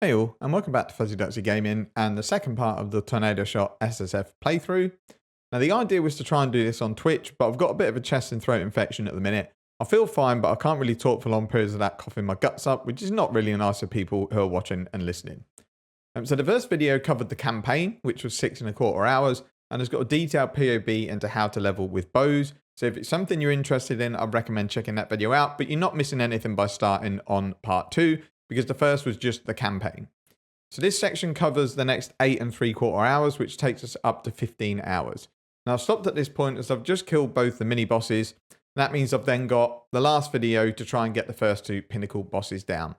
Hey all, and welcome back to Fuzzy Ducksy Gaming and the second part of the Tornado Shot SSF playthrough. Now the idea was to try and do this on Twitch, but I've got a bit of a chest and throat infection at the minute. I feel fine, but I can't really talk for long periods of that coughing my guts up, which is not really nice for people who are watching and listening. So the first video covered the campaign, which was 6¼ hours, and has got a detailed POB into how to level with bows. So if it's something you're interested in, I'd recommend checking that video out, but you're not missing anything by starting on part 2, because the first was just the campaign. So this section covers the next 8¾ hours, which takes us up to 15 hours. Now I've stopped at this point as I've just killed both the mini bosses. That means I've then got the last video to try and get the first 2 pinnacle bosses down.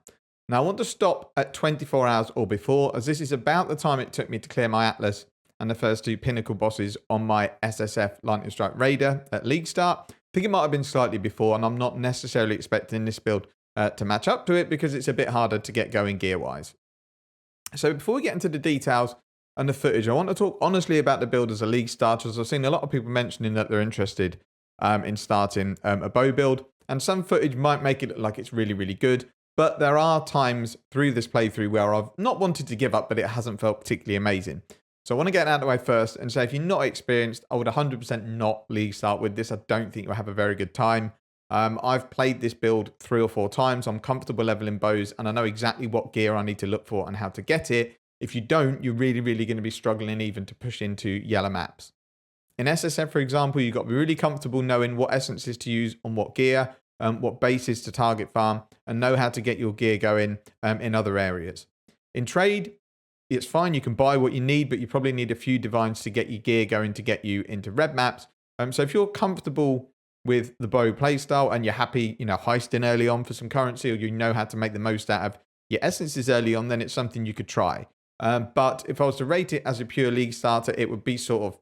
Now I want to stop at 24 hours or before, as this is about the time it took me to clear my Atlas and the first 2 pinnacle bosses on my SSF Lightning Strike Raider at League Start. I think it might have been slightly before, and I'm not necessarily expecting this build to match up to it because it's a bit harder to get going gear-wise. So before we get into the details and the footage, I want to talk honestly about the build as a League starter, as I've seen a lot of people mentioning that they're interested in starting a bow build, and some footage might make it look like it's really, really good, but there are times through this playthrough where I've not wanted to give up, but it hasn't felt particularly amazing. So I want to get out of the way first and say if you're not experienced, I would 100% not League start with this. I don't think you'll have a very good time. I've played this build 3 or 4 times. I'm comfortable leveling bows, and I know exactly what gear I need to look for and how to get it. If you don't, you're really, really going to be struggling even to push into yellow maps. In SSF, for example, you've got to be really comfortable knowing what essences to use on what gear, what bases to target farm, and know how to get your gear going in other areas. In trade, it's fine. You can buy what you need, but you probably need a few divines to get your gear going to get you into red maps. So if you're comfortable with the bow playstyle and you're happy, heisting early on for some currency, or you know how to make the most out of your essences early on, then it's something you could try. But if I was to rate it as a pure League starter, it would be sort of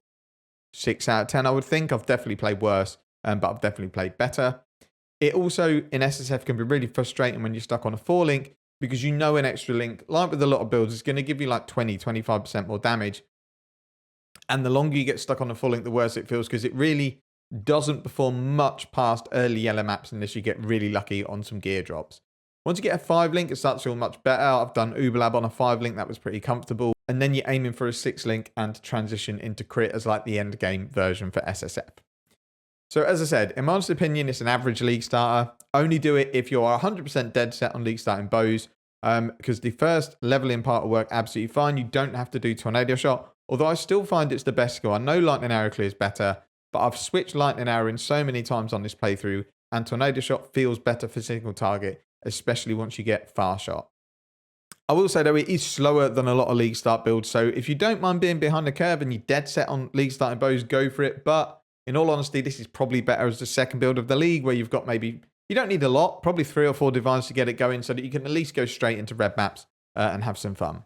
6 out of 10, I would think. I've definitely played worse, but I've definitely played better. It also, in SSF, can be really frustrating when you're stuck on a 4-link, because an extra link, like with a lot of builds, is going to give you like 20-25% more damage. And the longer you get stuck on a 4-link, the worse it feels, because it really doesn't perform much past early yellow maps unless you get really lucky on some gear drops. Once you get a 5-link, it starts to feel much better. I've done Uberlab on a 5-link, that was pretty comfortable. And then you're aiming for a 6-link and transition into crit as like the end game version for SSF. So as I said, in my honest opinion, it's an average League starter. Only do it if you're 100% dead set on League starting bows, because the first leveling part will work absolutely fine. You don't have to do Tornado Shot, although I still find it's the best skill. I know Lightning Arrow clears better, but I've switched Lightning Arrow in so many times on this playthrough, and Tornado Shot feels better for single target, especially once you get Fast Shot. I will say though, it is slower than a lot of League start builds, so if you don't mind being behind the curve and you're dead set on League starting bows, go for it. But in all honesty, this is probably better as the second build of the League, where you've got maybe, you don't need a lot, probably 3 or 4 divines to get it going, so that you can at least go straight into red maps and have some fun.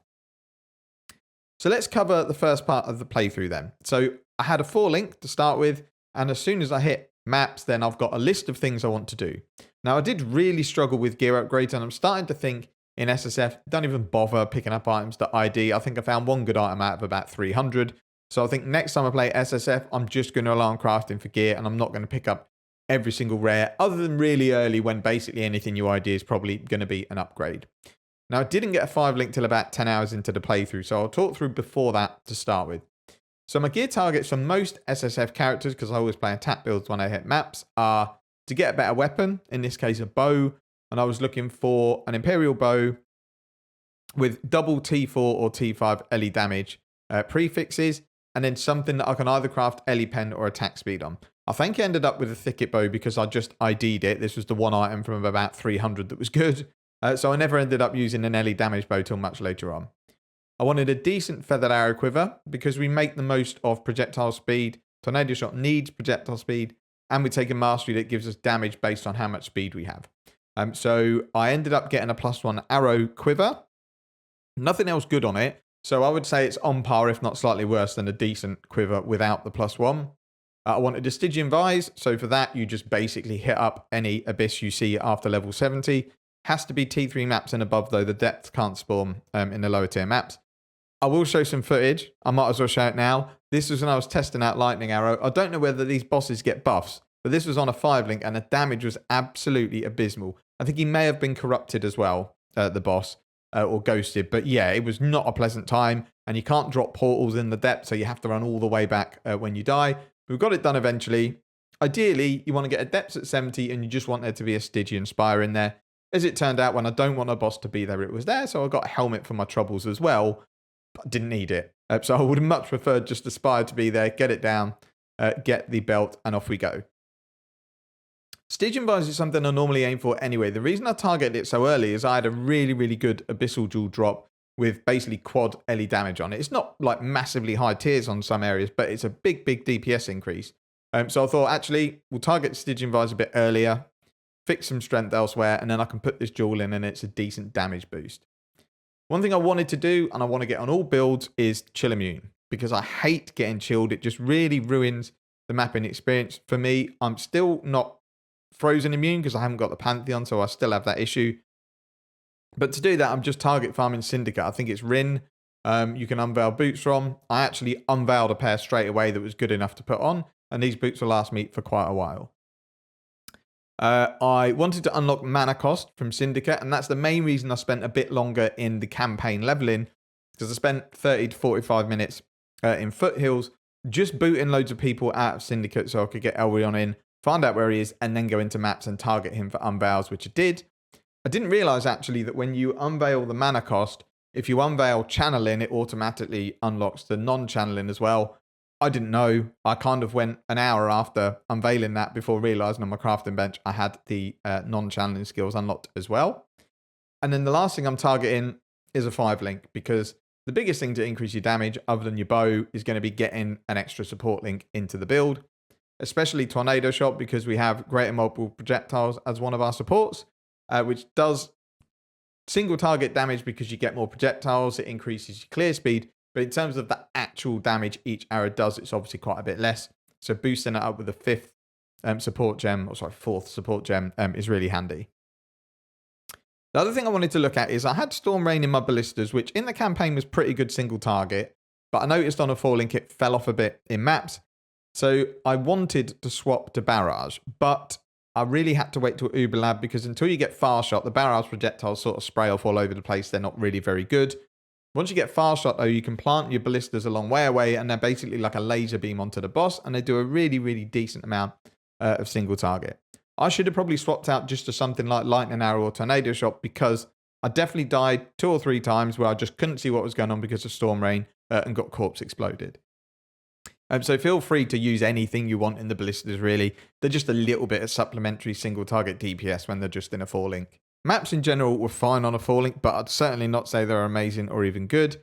So let's cover the first part of the playthrough then. So I had a 4-link to start with, and as soon as I hit maps, then I've got a list of things I want to do. Now, I did really struggle with gear upgrades, and I'm starting to think in SSF, don't even bother picking up items that ID. I think I found one good item out of about 300. So I think next time I play SSF, I'm just going to rely on crafting for gear, and I'm not going to pick up every single rare, other than really early when basically anything you ID is probably going to be an upgrade. Now, I didn't get a 5-link till about 10 hours into the playthrough, so I'll talk through before that to start with. So my gear targets for most SSF characters, because I always play attack builds when I hit maps, are to get a better weapon, in this case a bow, and I was looking for an Imperial bow with double T4 or T5 LE damage prefixes, and then something that I can either craft LE pen or attack speed on. I think I ended up with a thicket bow because I just ID'd it. This was the one item from about 300 that was good. So I never ended up using an LE damage bow till much later on. I wanted a decent feathered arrow quiver because we make the most of projectile speed. Tornado Shot needs projectile speed, and we take a mastery that gives us damage based on how much speed we have. So I ended up getting a +1 arrow quiver. Nothing else good on it. So I would say it's on par, if not slightly worse than a decent quiver without the +1. I wanted a Stygian Vise. So for that, you just basically hit up any abyss you see after level 70. Has to be T3 maps and above, though. The depth can't spawn in the lower tier maps. I will show some footage. I might as well show it now. This was when I was testing out Lightning Arrow. I don't know whether these bosses get buffs, but this was on a 5-link and the damage was absolutely abysmal. I think he may have been corrupted as well, the boss. or ghosted. But yeah, it was not a pleasant time, and you can't drop portals in the depth, so you have to run all the way back when you die. We've got it done eventually. Ideally, you want to get a depth at 70, and you just want there to be a Stygian Spire in there. As it turned out, when I don't want a boss to be there, it was there, so I got a helmet for my troubles as well, but didn't need it. So I would have much preferred just the Spire to be there, get it down, get the belt, and off we go. Stygian Vise is something I normally aim for anyway. The reason I targeted it so early is I had a really, really good Abyssal Jewel drop with basically quad LE damage on it. It's not like massively high tiers on some areas, but it's a big, big DPS increase. So I thought, actually, we'll target Stygian Vise a bit earlier, fix some strength elsewhere, and then I can put this jewel in and it's a decent damage boost. One thing I wanted to do, and I want to get on all builds, is chill immune, because I hate getting chilled. It just really ruins the mapping experience. For me, I'm still not frozen immune because I haven't got the Pantheon, so I still have that issue. But to do that, I'm just target farming Syndicate. I think it's Rin. You can unveil boots from. I actually unveiled a pair straight away that was good enough to put on, and these boots will last me for quite a while. I wanted to unlock mana cost from Syndicate, and that's the main reason I spent a bit longer in the campaign leveling, because I spent 30 to 45 minutes in Foothills just booting loads of people out of Syndicate so I could get Elrion in, find out where he is, and then go into maps and target him for unveils, which I did. I didn't realize actually that when you unveil the mana cost, if you unveil channeling, it automatically unlocks the non-channeling as well. I didn't know. I kind of went an hour after unveiling that before realizing on my crafting bench I had the non-channeling skills unlocked as well. And then the last thing I'm targeting is a 5-link, because the biggest thing to increase your damage other than your bow is going to be getting an extra support link into the build, especially Tornado Shot, because we have greater multiple projectiles as one of our supports, which does single target damage because you get more projectiles. It increases your clear speed. But in terms of the actual damage each arrow does, it's obviously quite a bit less. So boosting it up with the 5th support gem, or sorry, 4th support gem is really handy. The other thing I wanted to look at is I had Storm Rain in my ballistas, which in the campaign was pretty good single target. But I noticed on a 4-link it fell off a bit in maps. So I wanted to swap to Barrage, but I really had to wait till Uber Lab, because until you get Fast Shot, the Barrage projectiles sort of spray off all over the place. They're not really very good. Once you get Fast Shot, though, you can plant your ballistas a long way away, and they're basically like a laser beam onto the boss, and they do a really, really decent amount of single target. I should have probably swapped out just to something like Lightning Arrow or Tornado Shot, because I definitely died 2 or 3 times where I just couldn't see what was going on because of Storm Rain and got corpse exploded. So feel free to use anything you want in the ballistas, really. They're just a little bit of supplementary single target DPS when they're just in a 4-link. Maps in general were fine on a 4-link, but I'd certainly not say they're amazing or even good.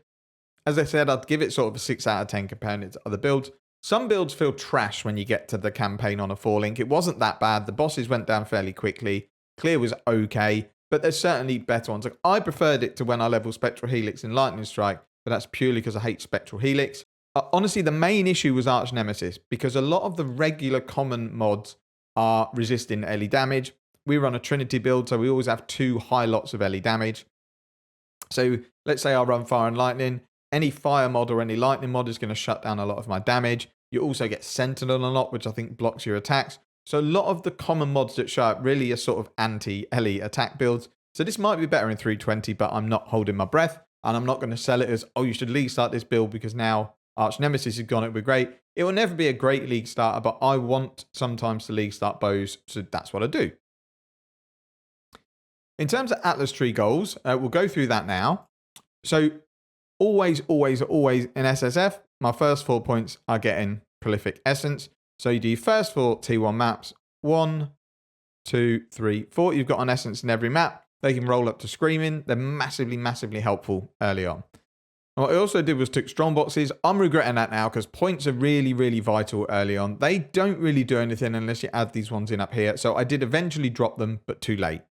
As I said, I'd give it sort of a 6 out of 10 compared to other builds. Some builds feel trash when you get to the campaign on a 4-link. It wasn't that bad. The bosses went down fairly quickly. Clear was okay, but there's certainly better ones. Like, I preferred it to when I level Spectral Helix in Lightning Strike, but that's purely because I hate Spectral Helix. Honestly, the main issue was Arch Nemesis, because a lot of the regular common mods are resisting LE damage. We run a Trinity build, so we always have 2 high lots of LE damage. So let's say I run Fire and Lightning. Any Fire mod or any Lightning mod is going to shut down a lot of my damage. You also get Sentinel a lot, which I think blocks your attacks. So a lot of the common mods that show up really are sort of anti-LE attack builds. So this might be better in 320, but I'm not holding my breath. And I'm not going to sell it as, oh, you should league start this build because now Arch Nemesis has gone, it would be great. It will never be a great league starter, but I want sometimes to league start bows, so that's what I do. In terms of Atlas Tree goals, we'll go through that now. So always in SSF, my first 4 points are getting Prolific Essence. So you do your first 4 T1 maps. 1, 2, 3, 4. You've got an Essence in every map. They can roll up to Screaming. They're massively, massively helpful early on. And what I also did was took strong boxes. I'm regretting that now because points are really, really vital early on. They don't really do anything unless you add these ones in up here. So I did eventually drop them, but too late.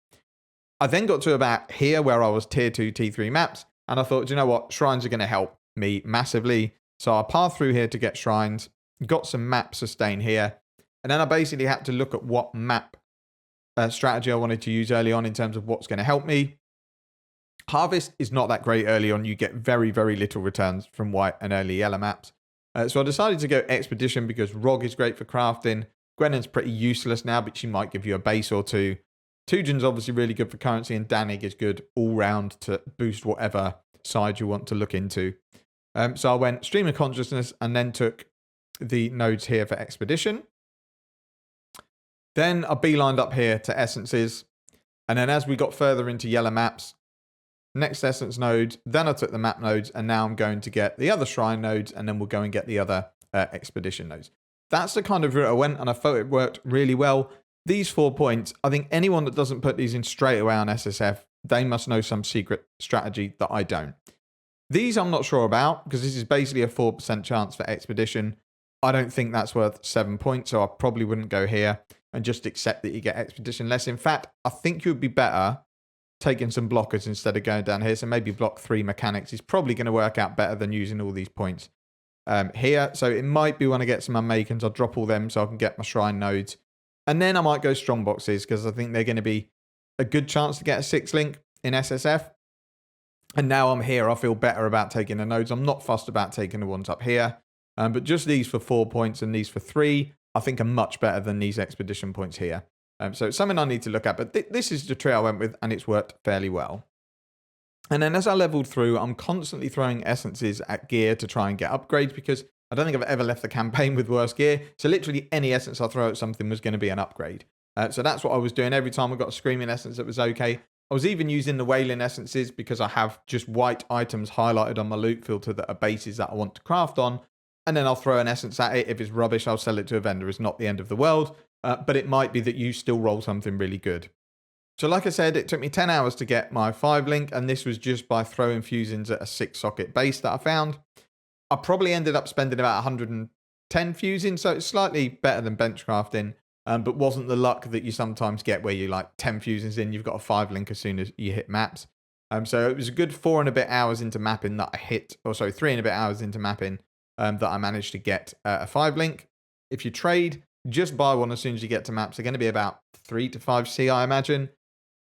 I then got to about here where I was tier 2, T3 maps. And I thought, do you know what? Shrines are going to help me massively. So I passed through here to get shrines. Got some map sustain here. And then I basically had to look at what map strategy I wanted to use early on in terms of what's going to help me. Harvest is not that great early on. You get very, very little returns from white and early yellow maps. So I decided to go Expedition because ROG is great for crafting. Gwennon's pretty useless now, but she might give you a base or 2. Tujin's obviously really good for currency, and Danig is good all round to boost whatever side you want to look into. So I went Stream of Consciousness and then took the nodes here for Expedition. Then I beelined up here to Essences. And then as we got further into yellow maps, next Essence nodes, then I took the map nodes, and now I'm going to get the other Shrine nodes, and then we'll go and get the other Expedition nodes. That's the kind of route I went, and I felt it worked really well. These 4 points, I think anyone that doesn't put these in straight away on SSF, they must know some secret strategy that I don't. These I'm not sure about, because this is basically a 4% chance for Expedition. I don't think that's worth 7 points, so I probably wouldn't go here and just accept that you get Expedition less. In fact, I think you would be better taking some blockers instead of going down here. So maybe block 3 mechanics is probably going to work out better than using all these points here. So it might be when I get some unmakens, I'll drop all them so I can get my Shrine nodes. And then I might go strong boxes, because I think they're going to be a good chance to get a 6 link in SSF. And now I'm here, I feel better about taking the nodes. I'm not fussed about taking the ones up here. But just these for 4 points and these for 3, I think are much better than these Expedition points here. So it's something I need to look at. But this is the tree I went with, and it's worked fairly well. And then as I leveled through, I'm constantly throwing essences at gear to try and get upgrades, because I don't think I've ever left the campaign with worse gear. So literally any essence I throw at something was going to be an upgrade. So that's what I was doing. Every time I got a Screaming essence that was okay. I was even using the Wailing essences because I have just white items highlighted on my loot filter that are bases that I want to craft on. And then I'll throw an essence at it. If it's rubbish, I'll sell it to a vendor. It's not the end of the world. But it might be that you still roll something really good. So like I said, it took me 10 hours to get my 5 link. And this was just by throwing fusings at a 6 socket base that I found. I probably ended up spending about 110 fusings. So it's slightly better than bench crafting. But wasn't the luck that you sometimes get where you like 10 fusings in, you've got a 5 link as soon as you hit maps. So it was a good 4 and a bit hours into mapping that I hit, or sorry, 3 and a bit hours into mapping that I managed to get a 5 link. If you trade, just buy one as soon as you get to maps. They're going to be about 3 to 5 C, I imagine.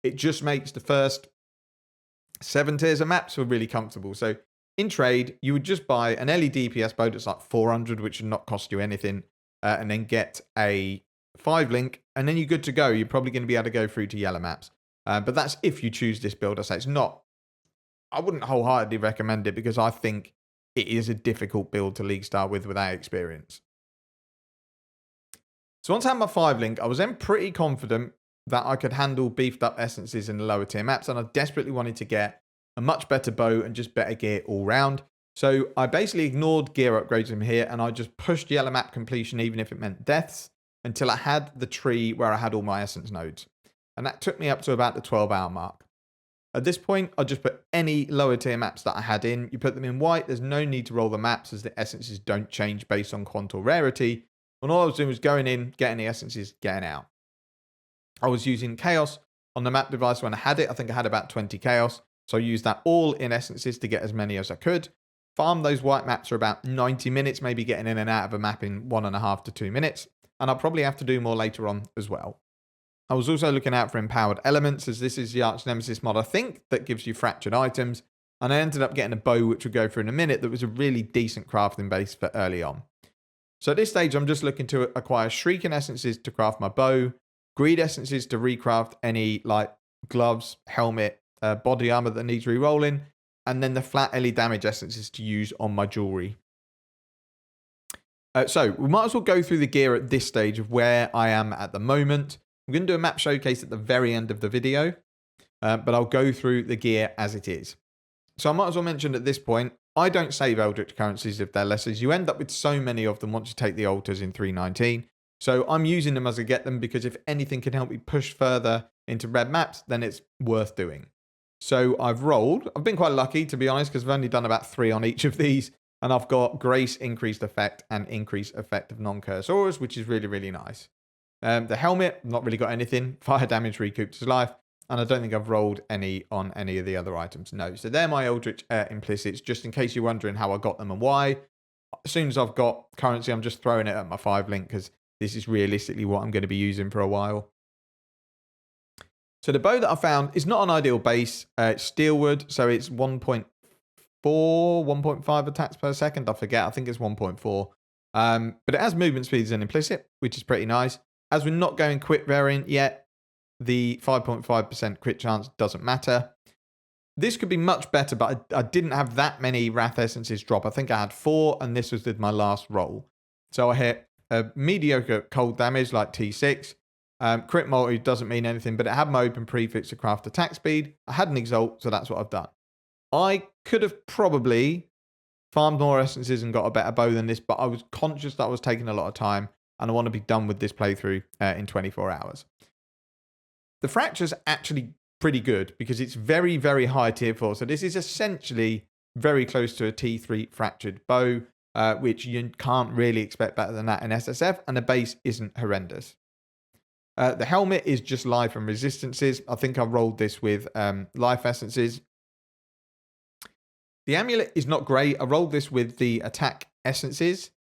It just makes the first 7 tiers of maps feel really comfortable. So in trade, you would just buy an LED PS bow that's like 400, which would not cost you anything, and then get a 5 link, and then you're good to go. You're probably going to be able to go through to yellow maps. But that's if you choose this build. I say it's not, I wouldn't wholeheartedly recommend it, because I think it is a difficult build to league start with without experience. So once I had my 5 link, I was then pretty confident that I could handle beefed up essences in the lower tier maps, and I desperately wanted to get a much better bow and just better gear all round. So I basically ignored gear upgrades from here, and I just pushed yellow map completion, even if it meant deaths, until I had the tree where I had all my essence nodes. And that took me up to about the 12-hour mark. At this point, I just put any lower tier maps that I had in. You put them in white. There's no need to roll the maps, as the essences don't change based on quant or rarity. And all I was doing was going in, getting the essences, getting out. I was using chaos on the map device when I had it. I think I had about 20 chaos. So I used that all in essences to get as many as I could. Farm those white maps for about 90 minutes, maybe getting in and out of a map in 1.5 to 2 minutes. And I'll probably have to do more later on as well. I was also looking out for empowered elements, as this is the Arch Nemesis mod, I think, that gives you fractured items. And I ended up getting a bow, which we'll go through in a minute, that was a really decent crafting base for early on. So at this stage, I'm just looking to acquire Shrieking essences to craft my bow, Greed essences to recraft any like gloves, helmet, body armor that needs re-rolling, and then the flat LE damage essences to use on my jewelry. So we might as well go through the gear at this stage of where I am at the moment. I'm going to do a map showcase at the very end of the video, but I'll go through the gear as it is. So I might as well mention at this point, I don't save Eldritch currencies if they're lessers. You end up with so many of them once you take the altars in 3.19. So I'm using them as I get them, because if anything can help me push further into red maps, then it's worth doing. So I've rolled. I've been quite lucky, to be honest, because I've only done about 3 on each of these. And I've got Grace, Increased Effect, and Increased Effect of Non-Curse Auras, which is really, really nice. The helmet, not really got anything. Fire damage recouped his life. And I don't think I've rolled any on any of the other items. No. So they're my Eldritch implicits, just in case you're wondering how I got them and why. As soon as I've got currency, I'm just throwing it at my 5 link, because this is realistically what I'm going to be using for a while. So the bow that I found is not an ideal base. It's steelwood, so it's 1.4, 1.5 attacks per second. I forget. I think it's 1.4. But it has movement speed as an implicit, which is pretty nice. As we're not going quick variant yet, the 5.5% crit chance doesn't matter. This could be much better, but I didn't have that many Wrath Essences drop. I think I had 4, and this was with my last roll. So I hit a mediocre cold damage like T6. Crit multi doesn't mean anything, but it had my open prefix to craft attack speed. I had an exalt, so that's what I've done. I could have probably farmed more essences and got a better bow than this, but I was conscious that I was taking a lot of time, and I want to be done with this playthrough in 24 hours. The fracture's actually pretty good because it's very, very high tier 4. So this is essentially very close to a T3 fractured bow, which you can't really expect better than that in SSF, and the base isn't horrendous. The helmet is just life and resistances. I think I rolled this with life essences. The amulet is not great. I rolled this with the attack essences.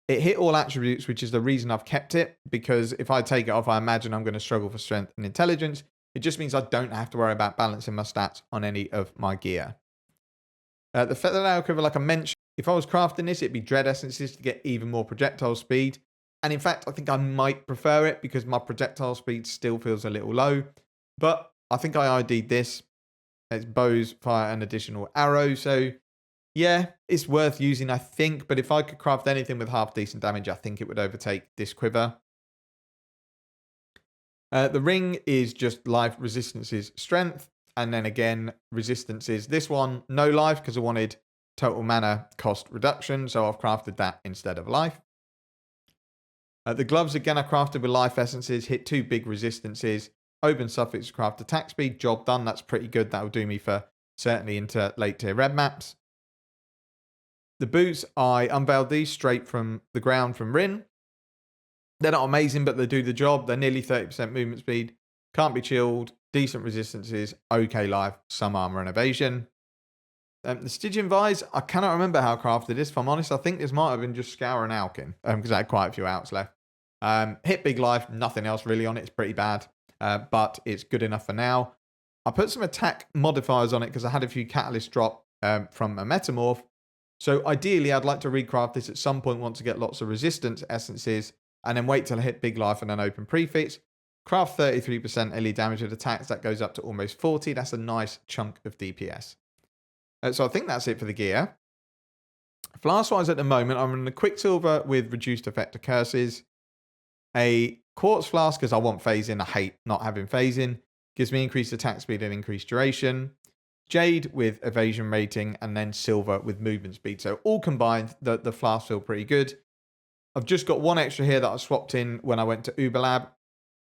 It hit all attributes, which is the reason I've kept it, because if I take it off, I imagine I'm going to struggle for strength and intelligence. It just means I don't have to worry about balancing my stats on any of my gear. The feather nail quiver, like I mentioned, if I was crafting this, it'd be dread essences to get even more projectile speed. And in fact, I think I might prefer it because my projectile speed still feels a little low. But I think I ID'd this. It's bows, fire, and additional arrow. So yeah, it's worth using, I think. But if I could craft anything with half decent damage, I think it would overtake this quiver. The ring is just life, resistances, strength. And then again, resistances. This one, no life, because I wanted total mana cost reduction. So I've crafted that instead of life. The gloves, again, I crafted with life essences. Hit 2 big resistances. Open suffix, craft attack speed. Job done. That's pretty good. That will do me for certainly into late tier red maps. The boots, I unveiled these straight from the ground from Rin. They're not amazing, but they do the job. They're nearly 30% movement speed. Can't be chilled. Decent resistances. Okay life. Some armor and evasion. The Stygian Vise, I cannot remember how I crafted this. If I'm honest, I think this might have been just Scour and Alkin, because I had quite a few outs left. Hit big life. Nothing else really on it. It's pretty bad, but it's good enough for now. I put some attack modifiers on it because I had a few catalyst drop from a metamorph. So ideally, I'd like to recraft this at some point once I get lots of resistance essences, and then wait till I hit big life and then open prefix. Craft 33% LE damage with attacks. That goes up to almost 40. That's a nice chunk of DPS. So I think that's it for the gear. Flask-wise at the moment, I'm running a Quicksilver with reduced effect to curses. A Quartz Flask because I want phasing. I hate not having phasing. Gives me increased attack speed and increased duration. Jade with evasion rating, and then Silver with movement speed. So all combined, the flasks feel pretty good. I've just got one extra here that I swapped in when I went to Uberlab.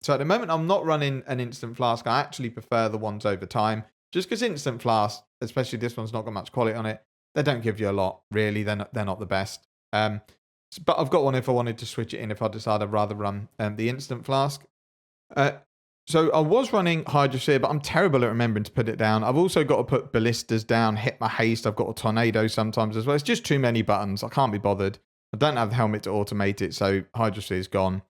So at the moment, I'm not running an instant flask. I actually prefer the ones over time. Just because instant flasks, especially this one's not got much quality on it, they don't give you a lot, really. They're not the best. But I've got one if I wanted to switch it in, if I decide I'd rather run the instant flask. So I was running Hydrosphere, but I'm terrible at remembering to put it down. I've also got to put ballistas down, hit my haste. I've got a tornado sometimes as well. It's just too many buttons. I can't be bothered. I don't have the helmet to automate it, so Hydrosphere is gone.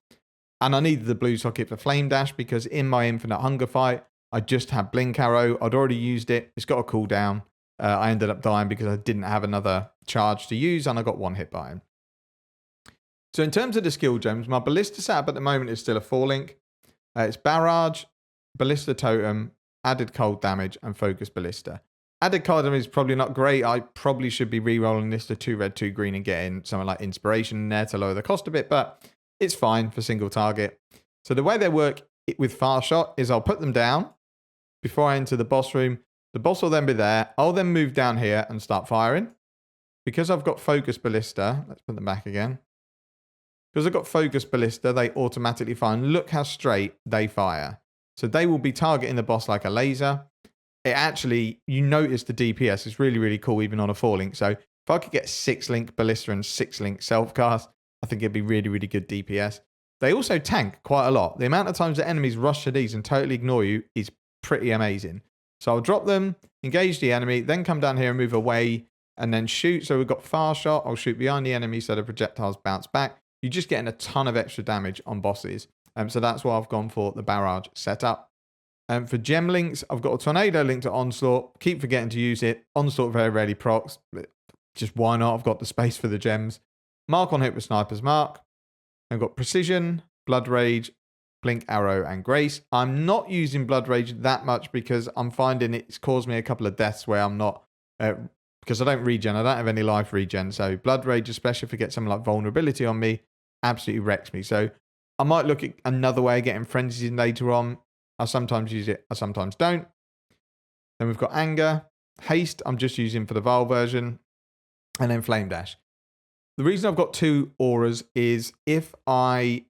And I needed the blue socket for Flame Dash because in my Infinite Hunger fight, I just had Blink Arrow. I'd already used it. It's got a cooldown. I ended up dying because I didn't have another charge to use, and I got one hit by him. So in terms of the skill gems, my Ballista setup at the moment is still a 4-link. It's Barrage, Ballista Totem, Added Cold Damage, and Focus Ballista. Added Cold Damage is probably not great. I probably should be re-rolling this to 2 red, 2 green and getting something like Inspiration in there to lower the cost a bit, but it's fine for single target. So the way they work with Fast Shot is I'll put them down before I enter the boss room. The boss will then be there. I'll then move down here and start firing. Because I've got Focus Ballista, let's put them back again. Because I've got Focus Ballista, they automatically fire. And look how straight they fire. So they will be targeting the boss like a laser. It actually, you notice the DPS. It's really, really cool, even on a 4-link. So if I could get 6-link Ballista and 6-link Self-Cast, I think it'd be really, really good DPS. They also tank quite a lot. The amount of times that enemies rush to these and totally ignore you is pretty amazing. So I'll drop them, engage the enemy, then come down here and move away, and then shoot. So we've got Fast Shot. I'll shoot behind the enemy so the projectiles bounce back. You're just getting a ton of extra damage on bosses. So that's why I've gone for the Barrage setup. For gem links, I've got a Tornado link to Onslaught. Keep forgetting to use it. Onslaught very rarely procs. Just why not? I've got the space for the gems. Mark on hit with Sniper's Mark. I've got Precision, Blood Rage, Blink, Arrow, and Grace. I'm not using Blood Rage that much because I'm finding it's caused me a couple of deaths where I'm not, because I don't regen. I don't have any life regen. So Blood Rage, especially if I get something like Vulnerability on me, absolutely wrecks me. So I might look at another way of getting Frenzies in later on. I sometimes use it, I sometimes don't. Then we've got Anger. Haste, I'm just using for the Vile version. And then Flame Dash. The reason I've got 2 auras is if I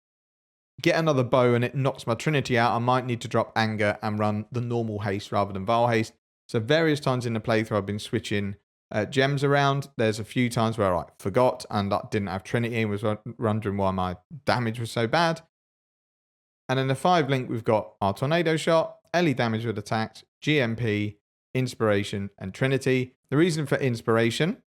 get another bow and it knocks my Trinity out, I might need to drop Anger and run the normal Haste rather than Vile Haste. So various times in the playthrough, I've been switching gems around. There's a few times where I forgot and I didn't have Trinity and was wondering why my damage was so bad. And in the 5 link, we've got our Tornado Shot, LE damage with attacks, GMP, Inspiration, and Trinity. The reason for Inspiration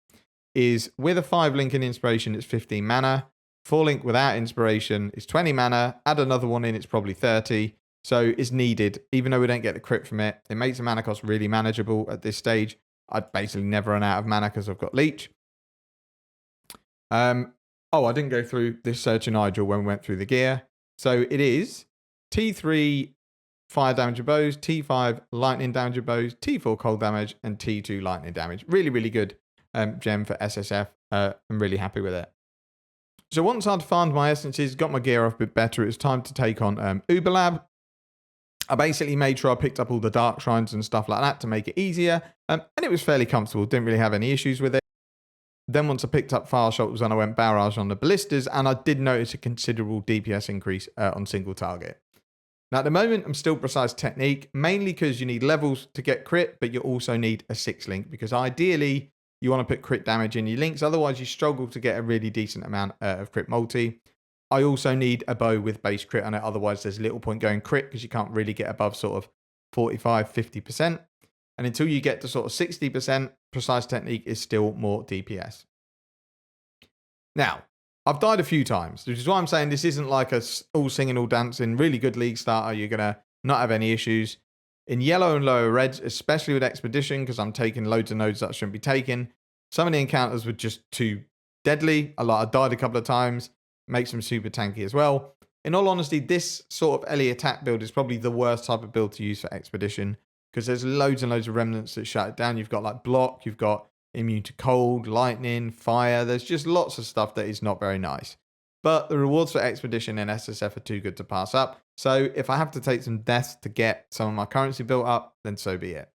is with a 5 link in Inspiration, it's 15 mana. 4 link without Inspiration is 20 mana. Add another one in, it's probably 30. So it's needed, even though we don't get the crit from it. It makes the mana cost really manageable at this stage. I'd basically never run out of mana because I've got Leech. I didn't go through this Searching Idol when we went through the gear. So it is T3 fire damage of bows, T5 lightning damage of bows, T4 cold damage, and T2 lightning damage. Really, really good gem for SSF. I'm really happy with it. So once I'd farmed my essences, got my gear off a bit better, it was time to take on Uberlab. I basically made sure I picked up all the dark shrines and stuff like that to make it easier. And it was fairly comfortable. Didn't really have any issues with it. Then once I picked up Fire Shot was when I went Barrage on the Ballistas. And I did notice a considerable DPS increase on single target. Now at the moment, I'm still Precise Technique. Mainly because you need levels to get crit. But you also need a 6 link. Because ideally, you want to put crit damage in your links. Otherwise, you struggle to get a really decent amount of crit multi. I also need a bow with base crit on it. Otherwise, there's little point going crit because you can't really get above sort of 45, 50%. And until you get to sort of 60%, Precise Technique is still more DPS. Now, I've died a few times, which is why I'm saying this isn't like a all singing, all dancing, really good league starter. You're going to not have any issues. In yellow and lower reds, especially with Expedition, because I'm taking loads of nodes that I shouldn't be taking, some of the encounters were just too deadly. I died a couple of times. Makes them super tanky as well. In all honesty, this sort of LE attack build is probably the worst type of build to use for Expedition because there's loads and loads of remnants that shut it down. You've got like block, you've got immune to cold, lightning, fire. There's just lots of stuff that is not very nice. But the rewards for Expedition and SSF are too good to pass up. So if I have to take some deaths to get some of my currency built up, then so be it.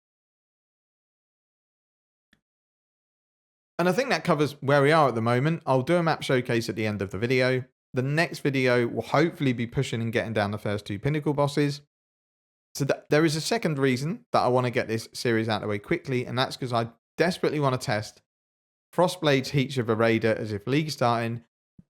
And I think that covers where we are at the moment. I'll do a map showcase at the end of the video. The next video will hopefully be pushing and getting down the first 2 pinnacle bosses. So there is a second reason that I want to get this series out of the way quickly, and that's because I desperately want to test Frostblade's Heat Shiver Raider as if League starting,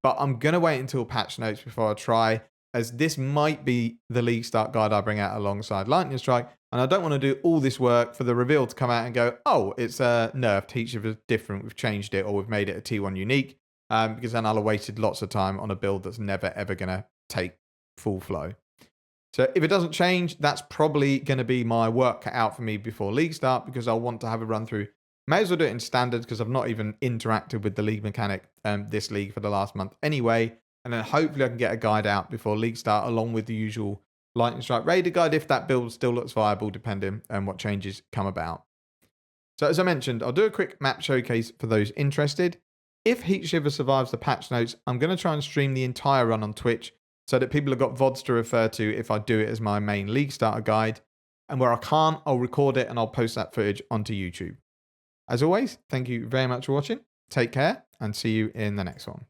but I'm going to wait until patch notes before I try, as this might be the League start guide I bring out alongside Lightning Strike, and I don't want to do all this work for the reveal to come out and go, oh, it's nerfed, Heat Shiver's different, we've changed it, or we've made it a T1 unique, because then I'll have wasted lots of time on a build that's never ever going to take full flow. So if it doesn't change, that's probably going to be my work cut out for me before League start, because I'll want to have a run through. May as well do it in standard, because I've not even interacted with the League mechanic this League for the last month anyway. And then hopefully I can get a guide out before League start, along with the usual Lightning Strike Raider guide, if that build still looks viable, depending on what changes come about. So as I mentioned, I'll do a quick map showcase for those interested. If Heat Shiver survives the patch notes, I'm going to try and stream the entire run on Twitch so that people have got VODs to refer to if I do it as my main League starter guide. And where I can't, I'll record it and I'll post that footage onto YouTube. As always, thank you very much for watching. Take care and see you in the next one.